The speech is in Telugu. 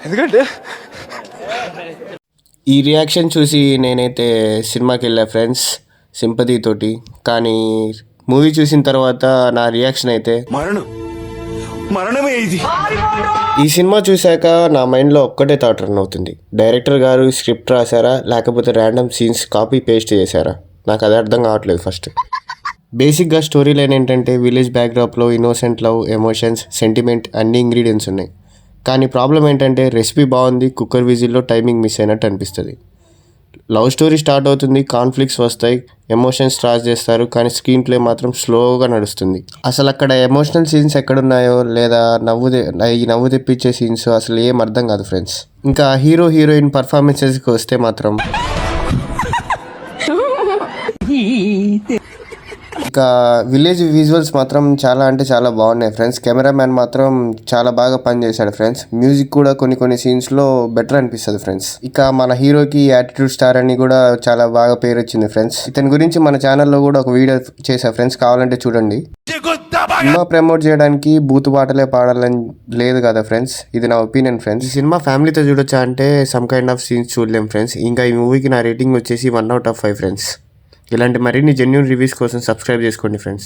ఎందుకంటే ఈ రియాక్షన్ చూసి నేనైతే సినిమాకి వెళ్ళా ఫ్రెండ్స్ సింపతి తోటి. కానీ మూవీ చూసిన తర్వాత నా రియాక్షన్ అయితే మరణమే ఇది. ఈ సినిమా చూశాక నా మైండ్లో ఒక్కటే థాట్ రన్ అవుతుంది, డైరెక్టర్ గారు స్క్రిప్ట్ రాశారా లేకపోతే ర్యాండమ్ సీన్స్ కాపీ పేస్ట్ చేశారా? నాకు అది అర్థం కావట్లేదు. ఫస్ట్ బేసిక్గా స్టోరీ లైన్ ఏంటంటే విలేజ్ బ్యాక్డ్రాప్లో ఇన్నోసెంట్ లవ్, ఎమోషన్స్, సెంటిమెంట్ అన్ని ఇంగ్రీడియంట్స్ ఉన్నాయి. కానీ ప్రాబ్లం ఏంటంటే రెసిపీ బాగుంది, కుక్కర్ విజిల్లో టైమింగ్ మిస్ అయినట్టు అనిపిస్తుంది. లవ్ స్టోరీ స్టార్ట్ అవుతుంది, కాన్ఫ్లిక్ట్స్ వస్తాయి, ఎమోషన్స్ స్టార్ట్ చేస్తారు, కానీ స్క్రీన్ ప్లే మాత్రం స్లోగా నడుస్తుంది. అసలు అక్కడ ఎమోషనల్ సీన్స్ ఎక్కడున్నాయో లేదా నవ్వు తెప్పించే సీన్స్ అసలు ఏం అర్థం కాదు ఫ్రెండ్స్. ఇంకా హీరో హీరోయిన్ పర్ఫార్మెన్సెస్కి వస్తే మాత్రం ఇంకా విలేజ్ విజువల్స్ మాత్రం చాలా అంటే చాలా బాగున్నాయి ఫ్రెండ్స్. కెమెరామ్యాన్ మాత్రం చాలా బాగా పనిచేశాడు ఫ్రెండ్స్. మ్యూజిక్ కూడా కొన్ని సీన్స్లో బెటర్ అనిపిస్తుంది ఫ్రెండ్స్. ఇక మన హీరోకి యాటిట్యూడ్ స్టార్ అని కూడా చాలా బాగా పేరు వచ్చింది ఫ్రెండ్స్. ఇతని గురించి మన ఛానల్లో కూడా ఒక వీడియో చేశా ఫ్రెండ్స్, కావాలంటే చూడండి. సినిమా ప్రమోట్ చేయడానికి బూతు పాటలే పాడాలని లేదు కదా ఫ్రెండ్స్, ఇది నా ఒపీనియన్ ఫ్రెండ్స్. ఈ సినిమా ఫ్యామిలీతో చూడొచ్చా అంటే సమ్ కైండ్ ఆఫ్ సీన్స్ చూడలేం ఫ్రెండ్స్. ఇంకా ఈ మూవీకి నా రేటింగ్ వచ్చేసి 1/5 ఫ్రెండ్స్. ఇలాంటి మరిన్ని జెన్యూన్ రివ్యూస్ కోసం సబ్స్క్రైబ్ చేసుకోండి ఫ్రెండ్స్.